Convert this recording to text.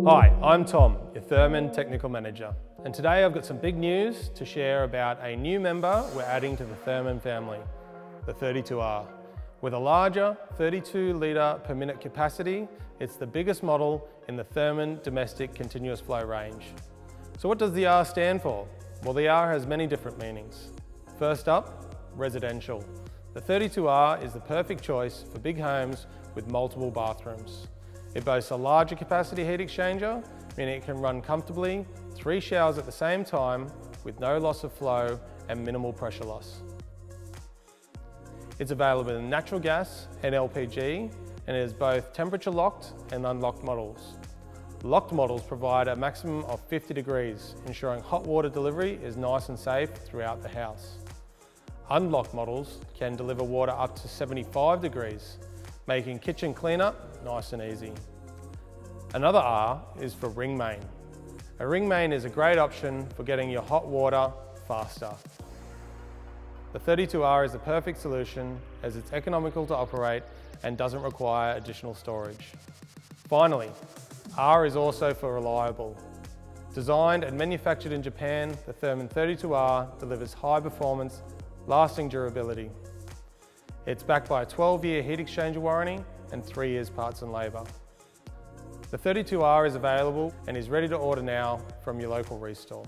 Hi, I'm Tom, your Thermann Technical Manager, and today I've got some big news to share about a new member we're adding to the Thermann family, the 32R. With a larger 32 litre per minute capacity, it's the biggest model in the Thermann domestic continuous flow range. So what does the R stand for? Well, the R has many different meanings. First up, residential. The 32R is the perfect choice for big homes with multiple bathrooms. It boasts a larger capacity heat exchanger, meaning it can run comfortably 3 showers at the same time with no loss of flow and minimal pressure loss. It's available in natural gas and LPG, and it is both temperature locked and unlocked models. Locked models provide a maximum of 50 degrees, ensuring hot water delivery is nice and safe throughout the house. Unlocked models can deliver water up to 75 degrees, making kitchen cleanup nice and easy. Another R is for ring main. A ring main is a great option for getting your hot water faster. The 32R is the perfect solution as it's economical to operate and doesn't require additional storage. Finally, R is also for reliable. Designed and manufactured in Japan, the Thermann 32R delivers high performance, lasting durability. It's backed by a 12-year heat exchanger warranty and 3 years parts and labour. The 32R is available and is ready to order now from your local Reece store.